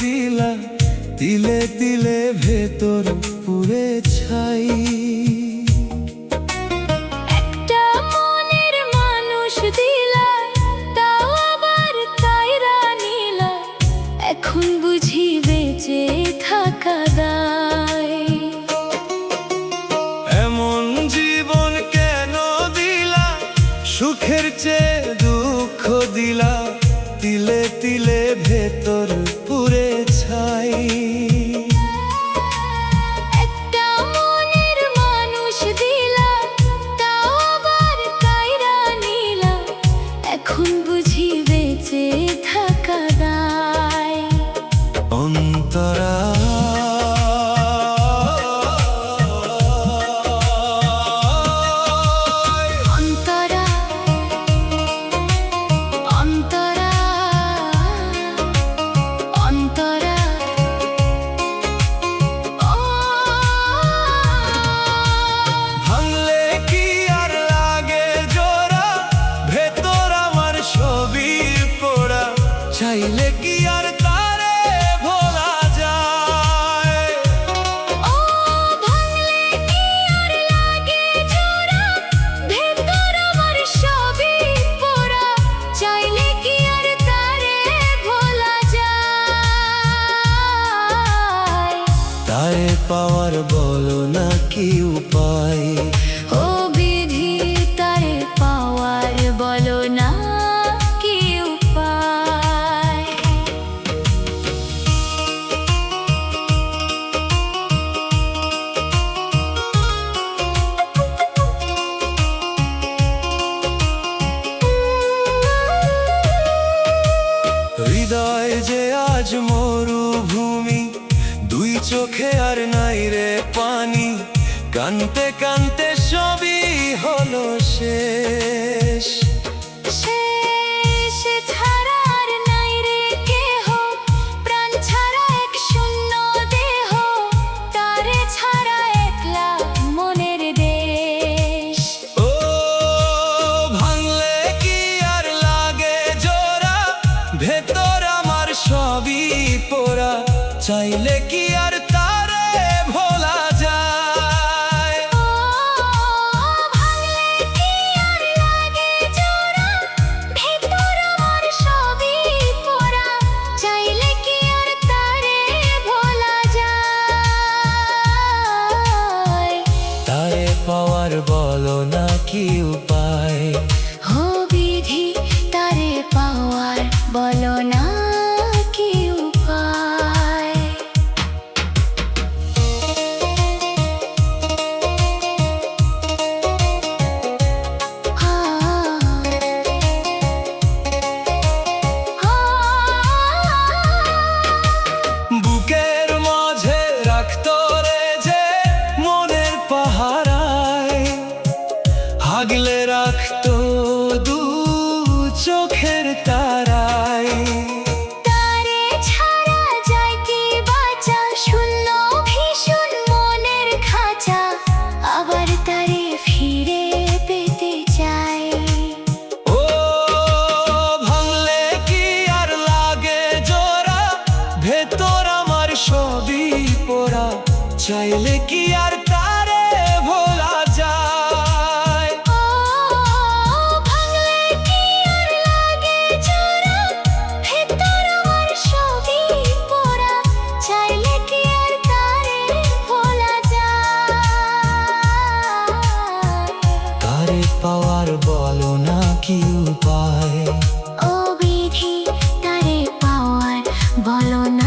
দিলা, তিলে তিলে ভেতর পুরে ছাই। একটা মনের মানুষ দিলা, তাও আবার কাইরা নিলা, এখন বুঝি বেঁচে থাকা দায়। এমন জীবন কেন দিলা, সুখের চেয়ে দুঃখ দিলা, তিলে তিলে ভেতর পুরে ছাই। একটা মনের মানুষ দিলা, তাও আবার কাইরা নিলা, এখন বুঝি বেঁচে থাকা দায়। অন্তরা চাইলে কি আর তারে ভোলা যায়? ও ভাঙলে কি আর লাগে জোড়া, ভেতর আমার সবই পোড়া, চাইলে কি আর তারে ভোলা যায়? তারে পাওয়ার বলো না কি উপায়? ও বিধি তারে পাওয়ার বলো না কি উপায়? হৃদয় যে আজ মরুভূমি, দুই চোখে আর নাই রে পানি, কানতে কানতে সবই হলো শেষ। শেষ ছাড়া আর নাই রে কেহ, প্রাণ ছাড়া এক শূন্য দেহ, তারে ছাড়া একলা মনের দেশ। ও ভাঙলে কি আর লাগে জোড়া, ভেতর আমার সবই পোড়া, চাইলে কি আর তারে ভোলা যায়? ও ভাঙলে কি আর লাগে জোড়া, ভেতর আমার সবই পোড়া, চাইলে কি আর তারে ভোলা যায়? তারে পাওয়ার বলো না কি উপায়? ও বিধি তারে পাওয়ার বলো না কি উপায়? বুকের মাঝে রাখতো রে যে মনের পাহারায়, আগলে রাখতো দু চোখের তারায়। তারে ছাড়া যায় কি বাঁচা, শূন্য ভীষণ মনের খাঁচা, আবার তারে ফিরে পেতে চাই। ও ভাঙলে কি আর লাগে জোড়া, ভেতর আমার সবই পোড়া, চাইলে কি আর তারে ভোলা যায়? ও ভাঙলে কি আর লাগে জোড়া, ভেতর আমার সবই পোড়া, চাইলে কি আর তারে ভোলা যায়? তারে পাওয়ার বলো না কি উপায়? ও বিধি তারে পাওয়ার বলো না